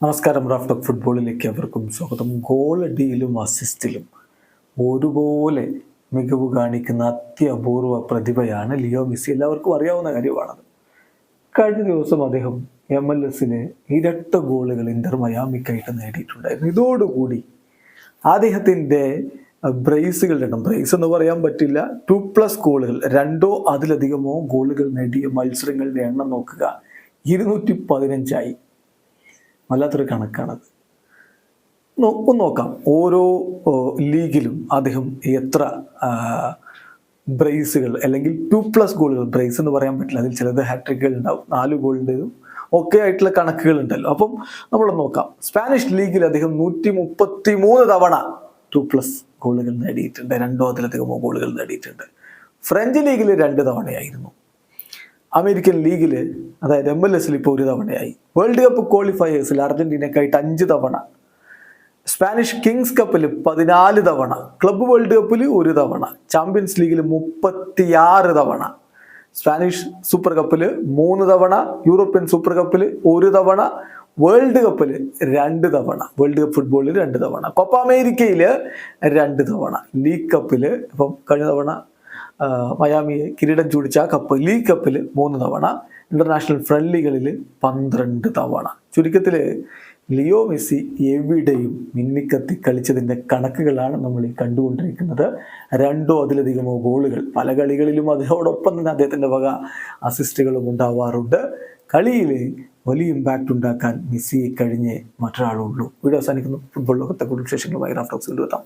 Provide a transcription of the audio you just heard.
നമസ്കാരം. Raft of ഫുട്ബോളിലേക്ക് അവർക്കും സ്വാഗതം. ഗോളടിയിലും അസിസ്റ്റിലും ഒരുപോലെ മികവ് കാണിക്കുന്ന അത്യപൂർവ പ്രതിഭയാണ് ലിയോ മെസ്സി. എല്ലാവർക്കും അറിയാവുന്ന കാര്യമാണത്. കഴിഞ്ഞ ദിവസം അദ്ദേഹം MLS-ലെ ഇരട്ട ഗോളുകൾ ഇന്റർ മയാമിക്കായിട്ട് നേടിയിട്ടുണ്ടായിരുന്നു. ഇതോടുകൂടി അദ്ദേഹത്തിൻ്റെ ബ്രേസുകളുടെ എണ്ണം, ബ്രേസ് എന്ന് പറയാൻ പറ്റില്ല, 2+ ഗോളുകൾ, 2 അതിലധികമോ ഗോളുകൾ നേടിയ മത്സരങ്ങളുടെ എണ്ണം നോക്കുക, 215 വല്ലാത്തൊരു കണക്കാണത്. നോക്കാം ഓരോ ലീഗിലും അദ്ദേഹം എത്ര ബ്രേസുകൾ അല്ലെങ്കിൽ 2+ ഗോളുകൾ, ബ്രേസ് എന്ന് പറയാൻ പറ്റില്ല, അതിൽ ചിലത് ഹാട്രിക്കുകൾ ഉണ്ടാവും, 4 ഗോളിൻ്റെതും ഒക്കെ ആയിട്ടുള്ള കണക്കുകൾ ഉണ്ടല്ലോ. അപ്പം നമ്മൾ നോക്കാം. സ്പാനിഷ് ലീഗിൽ അദ്ദേഹം 133 തവണ 2+ ഗോളുകൾ നേടിയിട്ടുണ്ട്, 2 അതിലധികമോ ഗോളുകൾ നേടിയിട്ടുണ്ട്. ഫ്രഞ്ച് ലീഗിൽ 2 തവണയായിരുന്നു. അമേരിക്കൻ ലീഗിൽ, അതായത് MLS-ൽ ഇപ്പോൾ 1 തവണയായി. വേൾഡ് കപ്പ് ക്വാളിഫയേഴ്സിൽ അർജന്റീനക്കായിട്ട് 5 തവണ, സ്പാനിഷ് കിങ്സ് കപ്പിൽ 14 തവണ, ക്ലബ്ബ് വേൾഡ് കപ്പിൽ 1 തവണ, ചാമ്പ്യൻസ് ലീഗിൽ 36 തവണ, സ്പാനിഷ് സൂപ്പർ കപ്പിൽ 3 തവണ, യൂറോപ്യൻ സൂപ്പർ കപ്പിൽ 1 തവണ, വേൾഡ് കപ്പിൽ 2 തവണ, വേൾഡ് കപ്പ് ഫുട്ബോളിൽ 2 തവണ, കോപ്പ അമേരിക്കയിൽ 2 തവണ, ലീഗ് കപ്പിൽ ഇപ്പം കഴിഞ്ഞ തവണ മയാമിയെ കിരീടം ചൂടിച്ച ആ കപ്പ്, ലീഗ് കപ്പിൽ 3 തവണ, ഇന്റർനാഷണൽ ഫ്രണ്ട്ലികളിൽ 12 തവണ. ചുരുക്കത്തിൽ ലിയോ മെസ്സി എവിടെയും മിന്നിക്കത്തി കളിച്ചതിൻ്റെ കണക്കുകളാണ് നമ്മൾ ഈ കണ്ടുകൊണ്ടിരിക്കുന്നത്. 2 അതിലധികമോ ഗോളുകൾ, പല കളികളിലും അതിനോടൊപ്പം തന്നെ അദ്ദേഹത്തിൻ്റെ വക അസിസ്റ്റുകളും ഉണ്ടാവാറുണ്ട്. കളിയിൽ വലിയ ഇമ്പാക്റ്റ് ഉണ്ടാക്കാൻ മെസ്സിയെ കഴിഞ്ഞേ മറ്റൊരാളുള്ളൂ. വീഡിയോ അവസാനിക്കുന്നു. ഫുട്ബോൾ ലോകത്തെ കൂടുതൽ വിശേഷങ്ങളുമായി റാഫ്റ്റ് ഓഫ് ഫുട്ബോൾ എത്താം.